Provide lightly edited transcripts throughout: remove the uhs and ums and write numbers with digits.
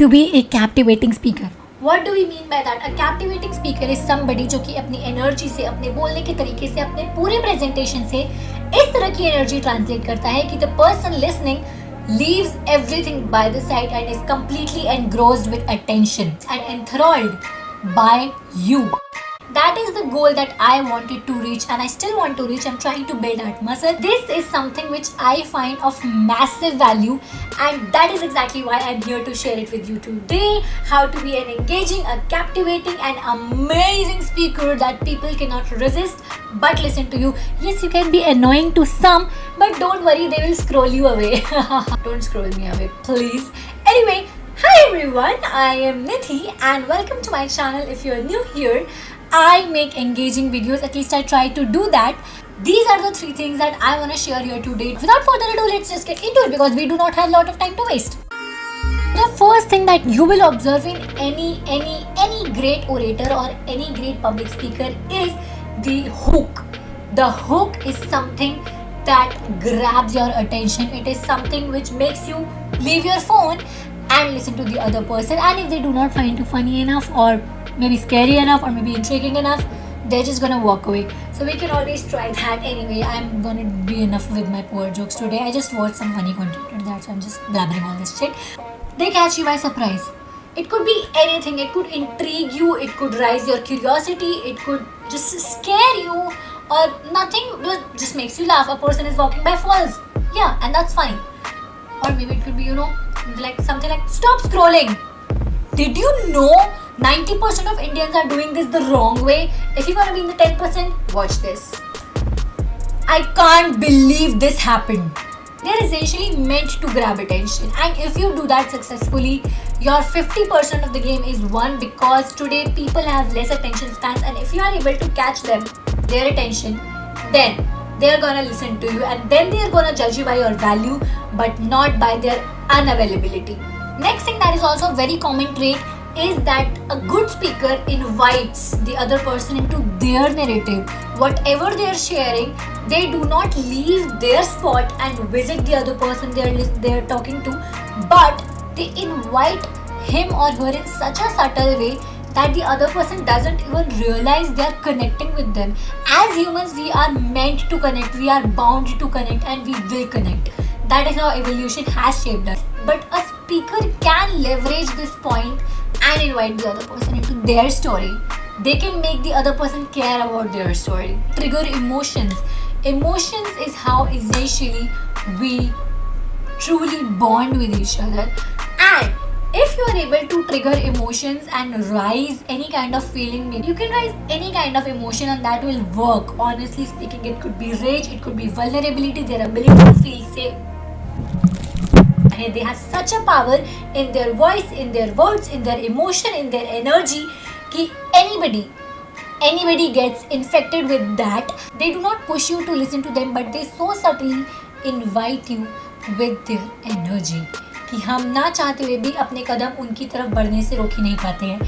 to be a captivating speaker. What do we mean by that? A captivating speaker is somebody जो कि अपनी energy से, अपने बोलने के तरीके से, अपने पूरे प्रेजेंटेशन से इस तरह की एनर्जी ट्रांसलेट करता है कि the person listening leaves everything by the side and is completely engrossed with attention and enthralled by you. That is the goal that I wanted to reach and I still want to reach. I'm trying to build that muscle. This is something which I find of massive value and that is exactly why I'm here to share it with you today. How to be an engaging, a captivating and amazing speaker that people cannot resist but listen to you. Yes, you can be annoying to some, but don't worry, they will scroll you away. Don't scroll me away, please. Anyway, hi everyone, I am Nithi and welcome to my channel. If you're new here, I make engaging videos, at least I try to do that. These are the 3 things that I want to share here today. Without further ado, let's just get into it because we do not have a lot of time to waste. The first thing that you will observe in any great orator or any great public speaker is the hook. The hook is something that grabs your attention. It is something which makes you leave your phone and listen to the other person, and if they do not find you funny enough or maybe scary enough or maybe intriguing enough, they're just gonna walk away. So we can always try that. Anyway, I'm gonna be enough with my poor jokes today. I just watched some funny content and that's why I'm just blabbering all this shit. They catch you by surprise. It could be anything. It could intrigue you, it could raise your curiosity, it could just scare you, or nothing, just makes you laugh. A person is walking by, falls, yeah, and that's funny. Or maybe it could be, like something like stop scrolling. Did you know 90% of Indians are doing this the wrong way? If you want to be in the 10%, watch this. I can't believe this happened. They're essentially meant to grab attention, and if you do that successfully, your 50% of the game is won, because today people have less attention spans, and if you are able to catch them, their attention, then they're gonna listen to you and then they're gonna judge you by your value but not by their unavailability. Next thing that is also a very common trait is that a good speaker invites the other person into their narrative. Whatever they are sharing, they do not leave their spot and visit the other person they are talking to, but they invite him or her in such a subtle way that the other person doesn't even realize they are connecting with them. As humans, we are meant to connect, we are bound to connect, and we will connect. That is how evolution has shaped us. But a speaker can leverage this point and invite the other person into their story. They can make the other person care about their story. Trigger emotions. Emotions is how essentially we truly bond with each other. And if you are able to trigger emotions and rise any kind of feeling, you can rise any kind of emotion and that will work. Honestly speaking, it could be rage, it could be vulnerability, their ability to feel safe. They have such a power in their voice, in their words, in their emotion, in their energy, कि anybody gets infected with that. They do not push you to listen to them, but they so subtly invite you with their energy कि हम ना चाहते हुए भी अपने कदम उनकी तरफ बढ़ने से रोक ही नहीं पाते हैं.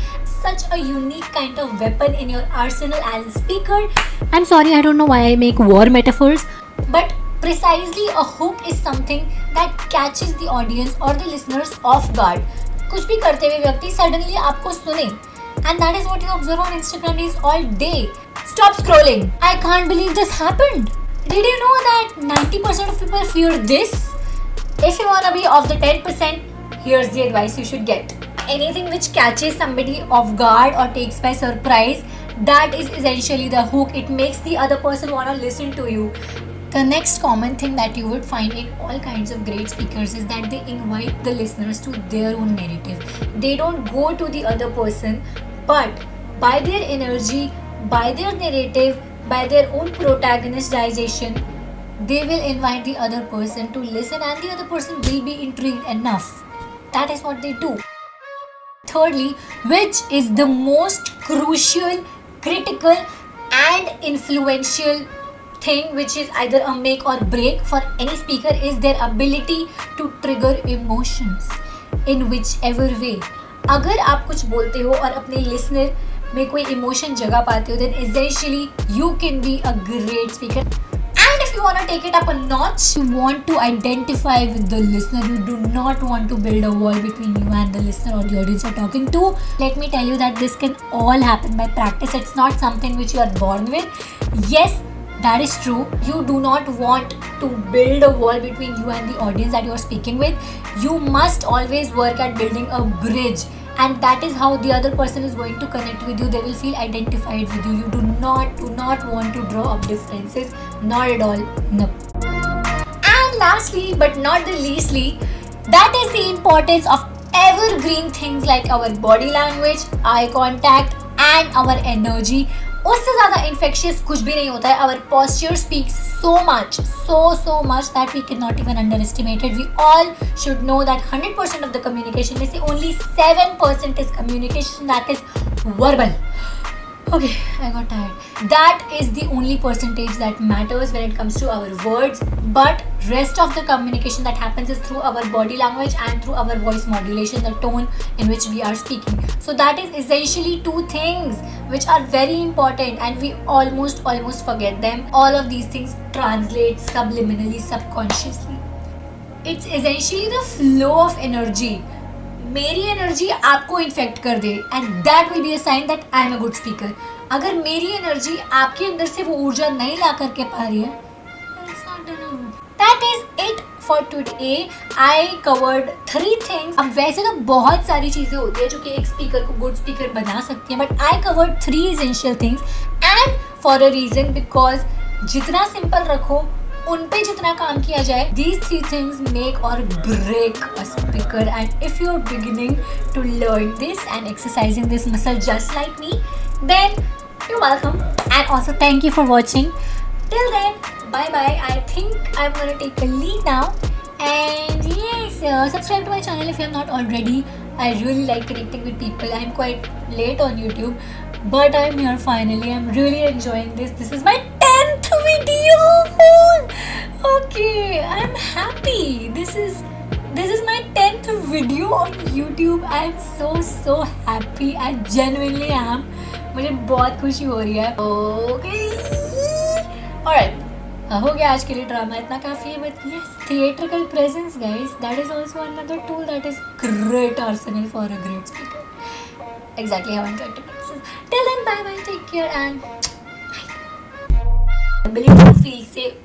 Such a unique kind of weapon in your arsenal as a speaker. I'm sorry, I don't know why I make war metaphors, but precisely a hook is something that catches the audience or the listeners off guard. कुछ भी करते हुए व्यक्ति suddenly आपको सुने, and that is what you observe on Instagram reels all day. Stop scrolling. I can't believe this happened. Did you know that 90% of people fear this? If you want to be of the 10%, here's the advice you should get. Anything which catches somebody off guard or takes by surprise, that is essentially the hook. It makes the other person want to listen to you. The next common thing that you would find in all kinds of great speakers is that they invite the listeners to their own narrative. They don't go to the other person, but by their energy, by their narrative, by their own protagonistization, they will invite the other person to listen and the other person will be intrigued enough. That is what they do. Thirdly, which is the most crucial, critical and influential thing, which is either a make or break for any speaker, is their ability to trigger emotions in whichever way. अगर आप कुछ बोलते हो और अपने listener में कोई emotion जगा पाते हो, then essentially you can be a great speaker. And if you want to take it up a notch, you want to identify with the listener, you do not want to build a wall between you and the listener or the audience you're talking to, let me tell you that this can all happen by practice. It's not something which you are born with. Yes, that is true. You do not want to build a wall between you and the audience that you are speaking with. You must always work at building a bridge, and that is how the other person is going to connect with you. They will feel identified with you. You do not want to draw up differences, not at all. No. And lastly but not the leastly, that is the importance of evergreen things like our body language, eye contact and our energy. उससे ज़्यादा infectious कुछ भी नहीं होता है. Our posture speaks so much that we cannot even underestimate it. We all should know that 100% of the communication में से only 7% is communication, that is verbal. Okay, I got tired. That is the only percentage that matters when it comes to our words, but rest of the communication that happens is through our body language and through our voice modulation, the tone in which we are speaking. So that is essentially two things which are very important and we almost forget them. All of these things translate subliminally, subconsciously. It's essentially the flow of energy. मेरी energy आपको infect कर दे and that will be a sign that I am a good speaker. अगर मेरी energy आपके अंदर से वो ऊर्जा नहीं ला करके पा रही है, that is it for today. I covered 3 things. अब वैसे तो बहुत सारी चीज़ें होती है जो कि एक स्पीकर को गुड स्पीकर बना सकती है, but I covered 3 essential things and for a reason, because जितना सिंपल रखो उन पे जितना काम किया जाए, these 3 things make or break a speaker. And if you're beginning to learn this and exercising this muscle just like me, then you're welcome. And also thank you for watching. Till then, bye bye. I think I'm gonna take a leave now. And yes, subscribe to my channel if you have not already. I really like connecting with people. I'm quite late on YouTube, but I'm here finally. I'm really enjoying this. This is my 10th video. Okay, I'm happy. This is my 10th video on YouTube. I'm so happy. I genuinely am. मुझे बहुत खुशी हो रही है. Okay. Alright. हो गया आज के लिए ड्रामा इतना काफ़ी है. But yes, theatrical presence, guys. That is also another tool that is great arsenal for a great speaker. Exactly how I'm trying to present. Till then, bye bye. Take care and bye. Ability to feel safe.